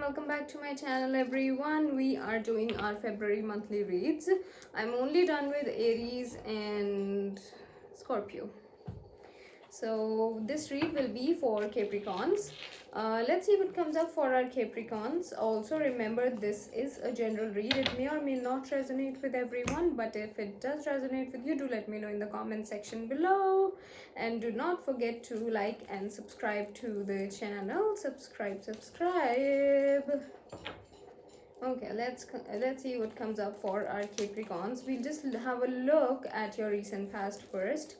welcome back to my channel everyone. We are doing our February monthly reads. I'm only done with Aries and Scorpio. So this read will be for Capricorns. Let's see what comes up for our Capricorns. Also remember, this is a general read. It may or may not resonate with everyone, but if it does resonate with you, do let me know in the comment section below. And do not forget to like and subscribe to the channel. Subscribe. Okay, let's see what comes up for our Capricorns. We'll just have a look at your recent past first.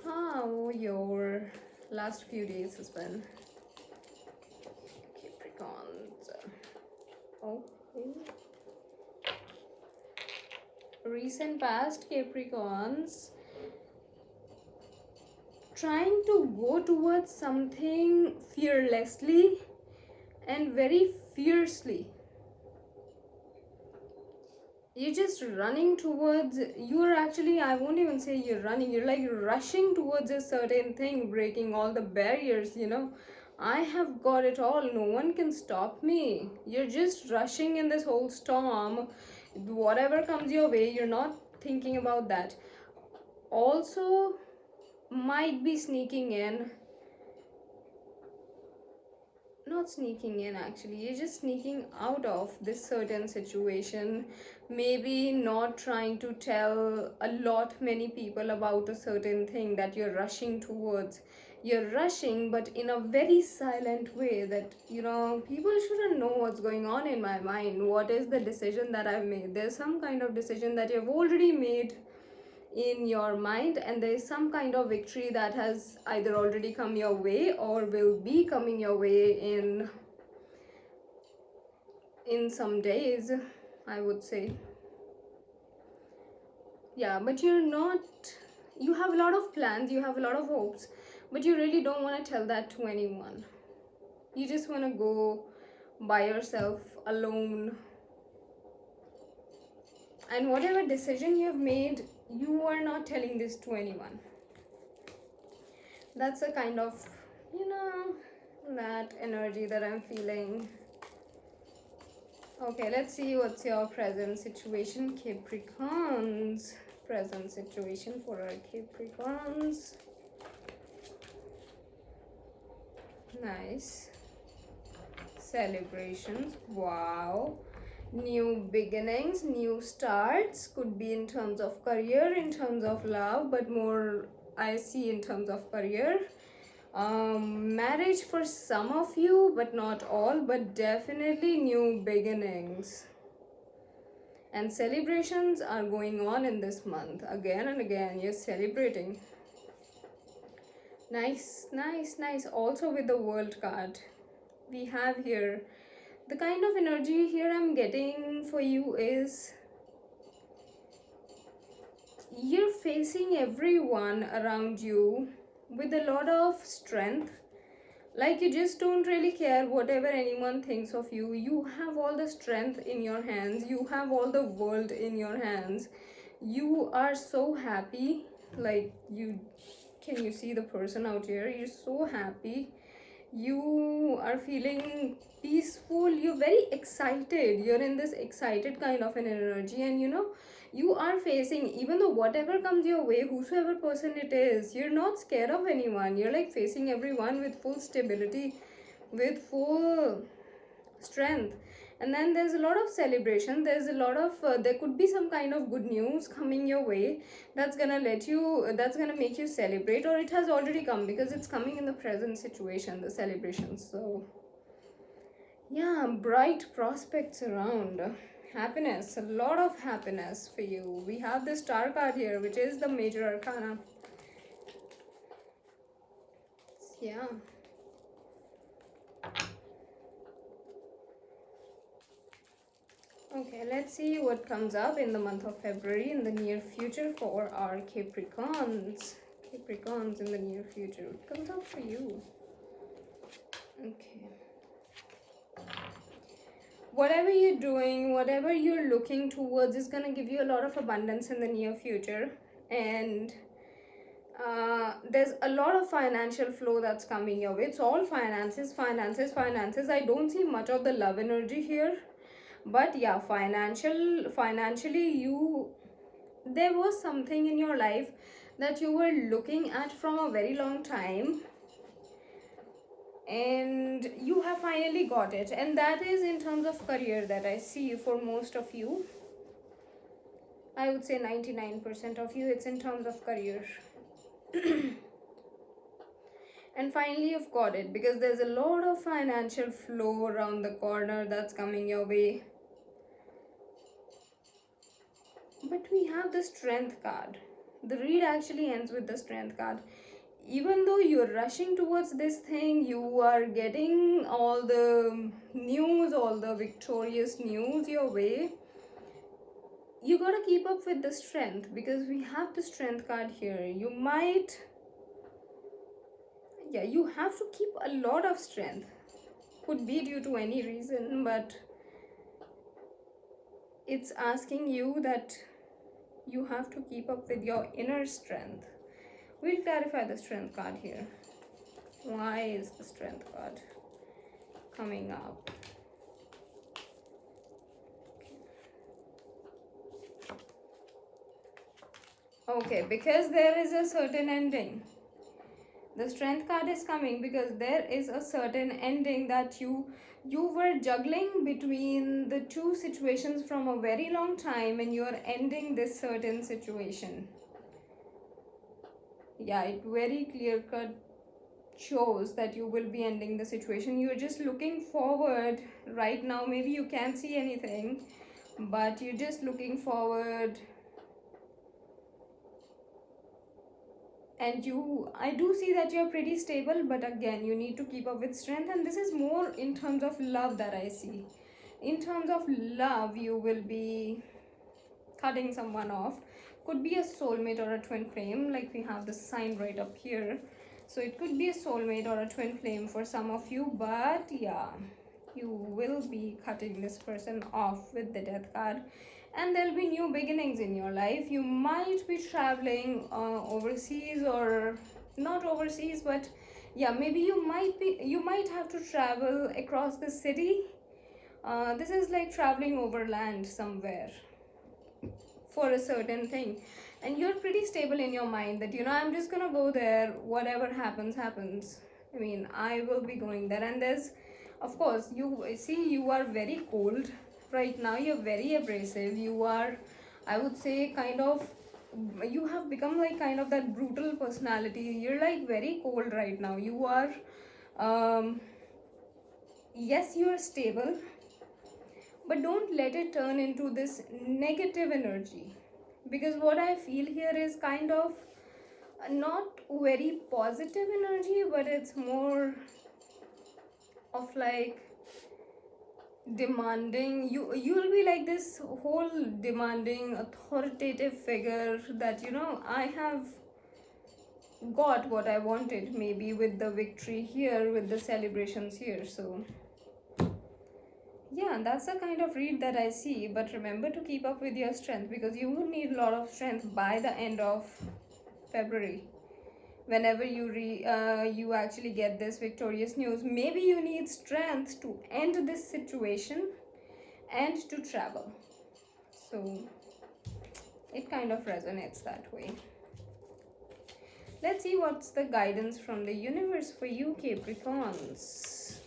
How your last few days has been. Capricorns. Okay. Recent past Capricorns. Trying to go towards something fearlessly and very fiercely. You're just running towards, you're actually, I won't even say you're running, you're like rushing towards a certain thing, breaking all the barriers, you know. I have got it all, no one can stop me. You're just rushing in this whole storm. Whatever comes your way, you're not thinking about that. Also, might be sneaking in, not sneaking in actually, you're just sneaking out of this certain situation. Maybe not trying to tell a lot many people about a certain thing that you're rushing towards. You're rushing but in a very silent way, that you know, people shouldn't know what's going on in my mind. What is the decision that I've made? There's some kind of decision that you've already made in your mind, and there is some kind of victory that has either already come your way or will be coming your way in some days, I would say. Yeah, but you're not, you have a lot of plans, you have a lot of hopes, but you really don't want to tell that to anyone. You just want to go by yourself alone, and whatever decision you have made, you are not telling this to anyone. That's a kind of, you know, that energy that I'm feeling. Okay, let's see what's your present situation, Capricorns. Present situation for our Capricorns. Nice. Celebrations. Wow. New beginnings, new starts. Could be in terms of career, in terms of love, but more I see in terms of career. Marriage for some of you, but not all, but definitely new beginnings. And celebrations are going on in this month. Again and again, you're celebrating. Nice. Also with the World card, we have here, the kind of energy here I'm getting for you is you're facing everyone around you with a lot of strength. Like you just don't really care whatever anyone thinks of you. You have all the strength in your hands. You have all the world in your hands. You are so happy. Like can you see the person out here? You're so happy. You are feeling peaceful. You're very excited. You're in this excited kind of an energy, and you know, you are facing, even though whatever comes your way, whosoever person it is, you're not scared of anyone. You're like facing everyone with full stability, with full strength. And then there's a lot of celebration, there's a lot of there could be some kind of good news coming your way that's gonna make you celebrate, or it has already come because it's coming in the present situation, the celebrations. So yeah, bright prospects around, happiness, a lot of happiness for you. We have the Star card here, which is the major arcana. Yeah. Okay, let's see what comes up in the month of February, in the near future, for our Capricorns. Capricorns in the near future. What comes up for you? Okay. Whatever you're doing, whatever you're looking towards is going to give you a lot of abundance in the near future. And There's a lot of financial flow that's coming your way. It's all finances, finances, finances. I don't see much of the love energy here, but yeah, financially, there was something in your life that you were looking at from a very long time, and you have finally got it. And that is in terms of career that I see for most of you. I would say 99% of you, it's in terms of career. And finally you've got it, because there's a lot of financial flow around the corner that's coming your way. But we have the strength card. The read actually ends with the strength card. Even though you're rushing towards this thing, you are getting all the news, all the victorious news your way, you gotta keep up with the strength, because we have the strength card here. You have to keep a lot of strength. Could be due to any reason, but it's asking you that you have to keep up with your inner strength. We'll clarify the strength card here. Why is the strength card coming up? Okay, because there is a certain ending. The strength card is coming because there is a certain ending that you were juggling between the two situations from a very long time, and you are ending this certain situation. Yeah, it very clear cut shows that you will be ending the situation. You're just looking forward right now. Maybe you can't see anything, but you're just looking forward. And I do see that you're pretty stable, but again, you need to keep up with strength. And this is more in terms of love that I see. In terms of love, you will be cutting someone off. Could be a soulmate or a twin flame, like we have the sign right up here. So it could be a soulmate or a twin flame for some of you, but yeah, you will be cutting this person off with the death card. And there'll be new beginnings in your life. You might be traveling overseas, or not overseas, but yeah, maybe you might have to travel across the city. This is like traveling overland somewhere for a certain thing, and you're pretty stable in your mind that I'm just gonna go there, whatever happens happens. I mean, I will be going there. And there's, of course, you are very cold right now. You're very abrasive. You are, I would say, you have become like kind of that brutal personality. You're like very cold right now. You are yes, you are stable, but don't let it turn into this negative energy, because what I feel here is kind of not very positive energy, but it's more of like demanding. You'll be like this whole demanding authoritative figure that I have got what I wanted, maybe with the victory here, with the celebrations here. So yeah, that's the kind of read that I see. But remember to keep up with your strength, because you will need a lot of strength by the end of February. Whenever you actually get this victorious news, maybe you need strength to end this situation and to travel. So it kind of resonates that way. Let's see what's the guidance from the universe for you, Capricorns.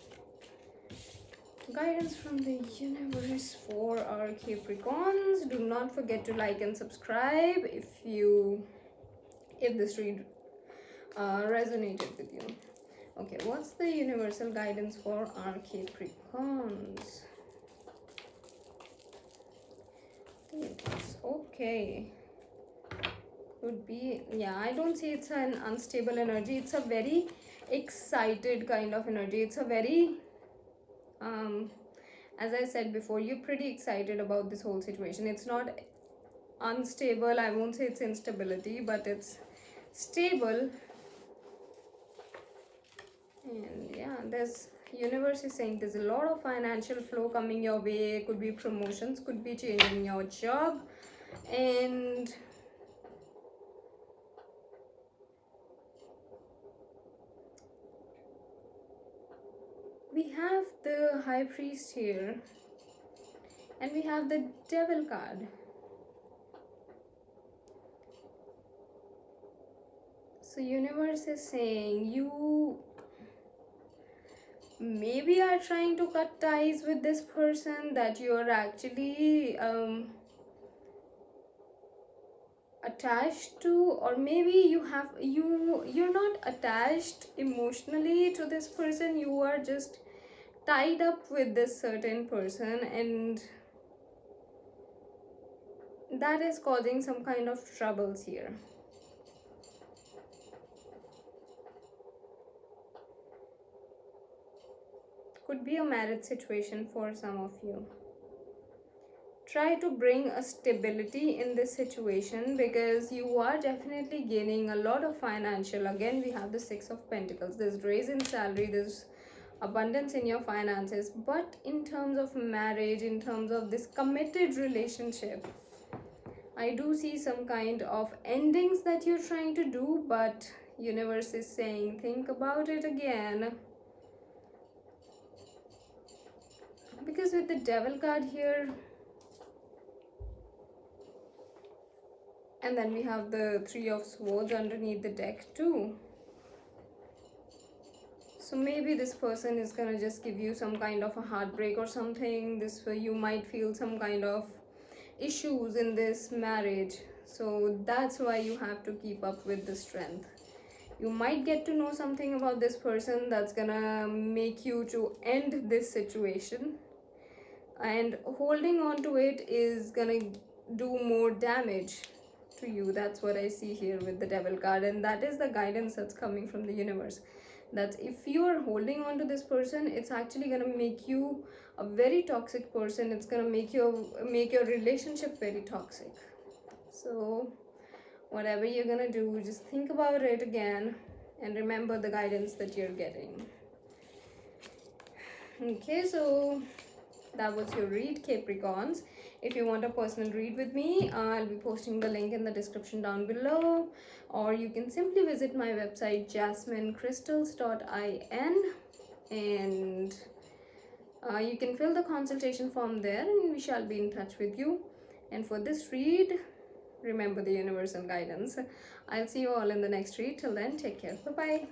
Guidance from the universe for our Capricorns. Do not forget to like and subscribe if this read resonated with you. Okay, what's the universal guidance for our Capricorns? Yes, okay. Could be, yeah, I don't see it's an unstable energy. It's a very excited kind of energy. It's a very as I said before, you're pretty excited about this whole situation. It's not unstable. I won't say it's instability, but it's stable. And yeah, there's universe is saying there's a lot of financial flow coming your way. Could be promotions, could be changing your job, and We have the High Priest here, and we have the Devil card. So universe is saying you maybe are trying to cut ties with this person that you're actually attached to, or maybe you're not attached emotionally to this person, you are just tied up with this certain person, and that is causing some kind of troubles here. Could be a marriage situation for some of you. Try to bring a stability in this situation, because you are definitely gaining a lot of financial. Again, we have the Six of Pentacles. There's raise in salary, there's abundance in your finances, but in terms of marriage, in terms of this committed relationship, I do see some kind of endings that you're trying to do, but universe is saying think about it again, because with the Devil card here, and then we have the Three of Swords underneath the deck too. So maybe this person is gonna just give you some kind of a heartbreak or something. This way you might feel some kind of issues in this marriage. So that's why you have to keep up with the strength. You might get to know something about this person that's gonna make you to end this situation. And holding on to it is gonna do more damage to you. That's what I see here with the Devil card, and that is the guidance that's coming from the universe, that if you are holding on to this person, it's actually going to make you a very toxic person. It's going to make your relationship very toxic. So whatever you're going to do, just think about it again and remember the guidance that you're getting. Okay, so that was your read, Capricorns. If you want a personal read with me, I'll be posting the link in the description down below, or you can simply visit my website jasminecrystals.in, and you can fill the consultation form there, and we shall be in touch with you. And for this read, remember the universal guidance. I'll see you all in the next read. Till then, take care. Bye bye.